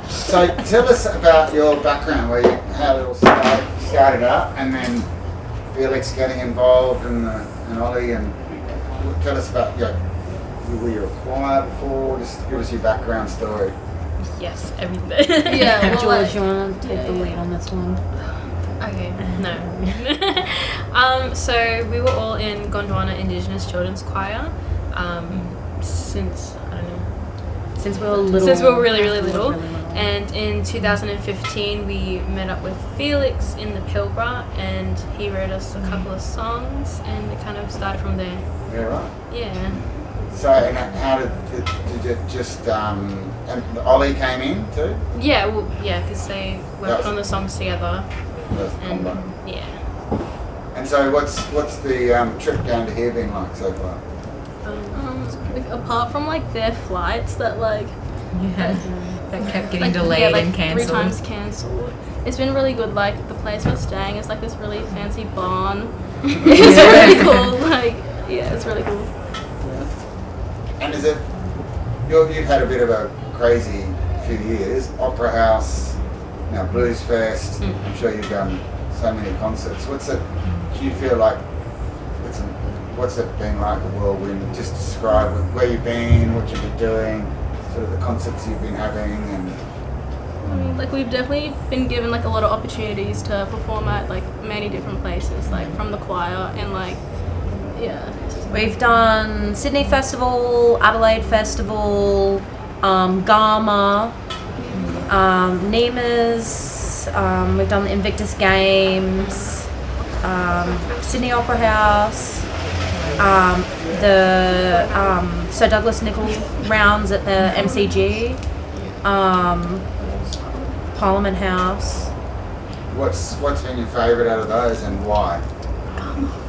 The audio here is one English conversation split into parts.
So tell us about your background, how it all started up, and then Felix getting involved and Ollie, and tell us about were you a choir before? Just give us your background story. Yes, everything. Yeah, well, George, you want to take the lead on this one? Okay, no. So we were all in Gondwana Indigenous Children's Choir since, I don't know. Since we were little. Since we were really, really little. And in 2015 we met up with Felix in the Pilbara, and he wrote us a couple of songs, and it kind of started from there. Yeah, right. Yeah. So, and how did it just, and Ollie came in too? Yeah, well, yeah, because they worked on the songs together. And yeah. And so what's the trip down to here been like so far? Apart from like their flights that like that kept getting delayed and cancelled. 3 times cancelled. It's been really good. Like the place we're staying is like this really fancy barn. It's really cool. Like yeah, it's really cool. And is it? You've had a bit of a crazy few years. Opera House, now Bluesfest. I'm sure you've done so many concerts. What's it? Do you feel like what's it been like, a whirlwind? Just describe where you've been, what you've been doing, sort of the concerts you've been having, and. I mean, like we've definitely been given like a lot of opportunities to perform at like many different places, like from the choir and like yeah. We've done Sydney Festival, Adelaide Festival, Gama, Nemas, we've done the Invictus Games, Sydney Opera House, the Sir Douglas Nicol rounds at the MCG, Parliament House. What's been your favourite out of those, and why?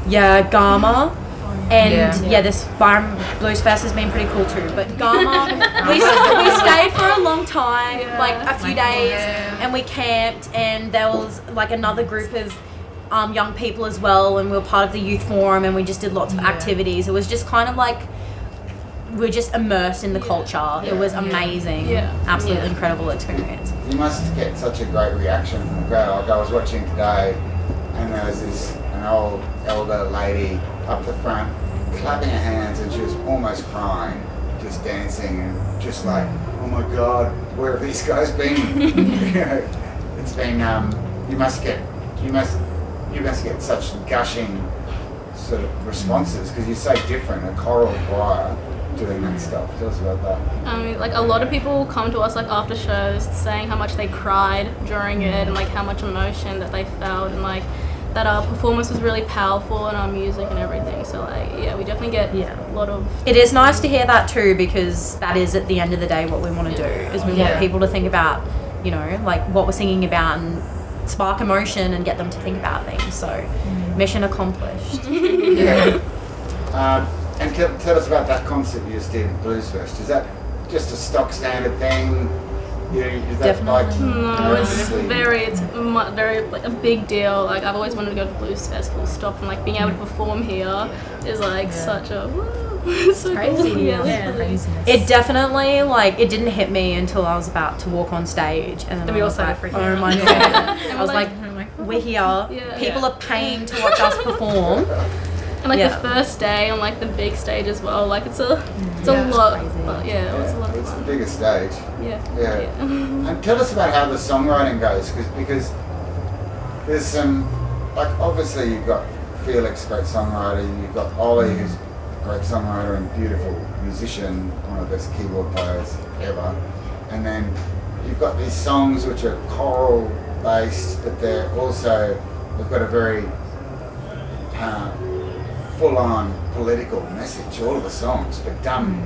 Yeah, Gama. And this Bluesfest has been pretty cool too. But Gama, we stayed for a long time, like a few days, and we camped. And there was like another group of young people as well, and we were part of the youth forum, and we just did lots of activities. It was just kind of like we're just immersed in the culture. It was amazing, absolutely incredible experience. You must get such a great reaction from the crowd. Like I was watching today, and there was an old elder lady up the front, clapping her hands, and she was almost crying, just dancing, and just like, oh my God, where have these guys been? It's been. You must get such gushing sort of responses because you're so different. A choral choir doing that stuff. Tell us about that. I mean, like a lot of people come to us like after shows saying how much they cried during it and like how much emotion that they felt, and like that our performance was really powerful and our music and everything. So like we definitely get a lot of. It is nice to hear that too, because that is at the end of the day what we want to do is we want people to think about, you know, like what we're singing about and spark emotion and get them to think about things. So mission accomplished. And tell us about that concert you just did at Bluesfest. Is that just a stock standard thing? Is that like it's very like a big deal. Like I've always wanted to go to Bluesfest full stop, and like being able to perform here is like such a it's so crazy. Cool. It definitely it didn't hit me until I was about to walk on stage, and then we all started freaking oh out. my God. I was like, we're here. People are paying to watch us perform. And like the first day on like the big stage as well, like it's a lot. But it was a lot of fun. It's the biggest stage. Yeah. And tell us about how the songwriting goes, because there's some, like obviously you've got Felix, great songwriter, you've got Ollie, who's a great songwriter and beautiful musician, one of the best keyboard players ever, and then you've got these songs which are choral based, but they've got a very full-on political message, all of the songs, but done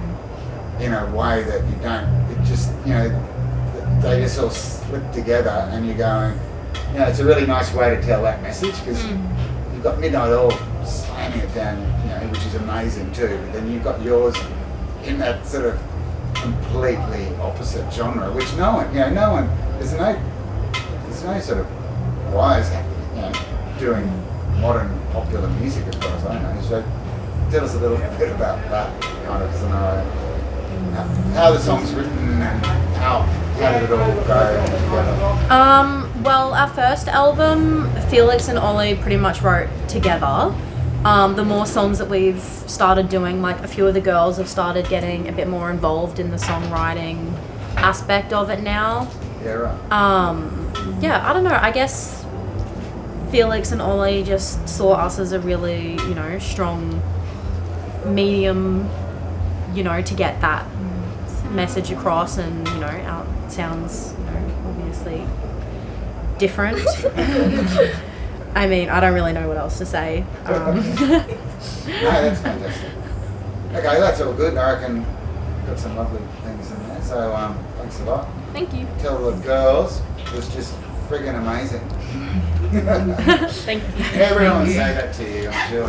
in a way that you don't, it just, they just all slip together, and you're going, it's a really nice way to tell that message, because you've got Midnight Oil slamming it down, which is amazing too, but then you've got yours in that sort of completely opposite genre, which no one, there's no sort of choirs, doing modern popular music as far as I know. So tell us a little bit about that kind of scenario. How the song's written and how How did it all go together? Well, our first album, Felix and Ollie pretty much wrote together. The more songs that we've started doing, like a few of the girls have started getting a bit more involved in the songwriting aspect of it now. Yeah, right. Yeah, I don't know. I guess Felix and Ollie just saw us as a really, strong medium, to get that message across, and our sounds, obviously different. I mean, I don't really know what else to say. No, that's fantastic. Okay, that's all good. I reckon got some lovely things in there. So thanks a lot. Thank you. Tell the girls it was just friggin' amazing. Thank you. Everyone say that to you, I'm sure.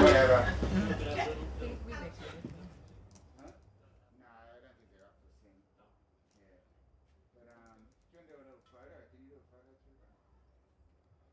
Whatever.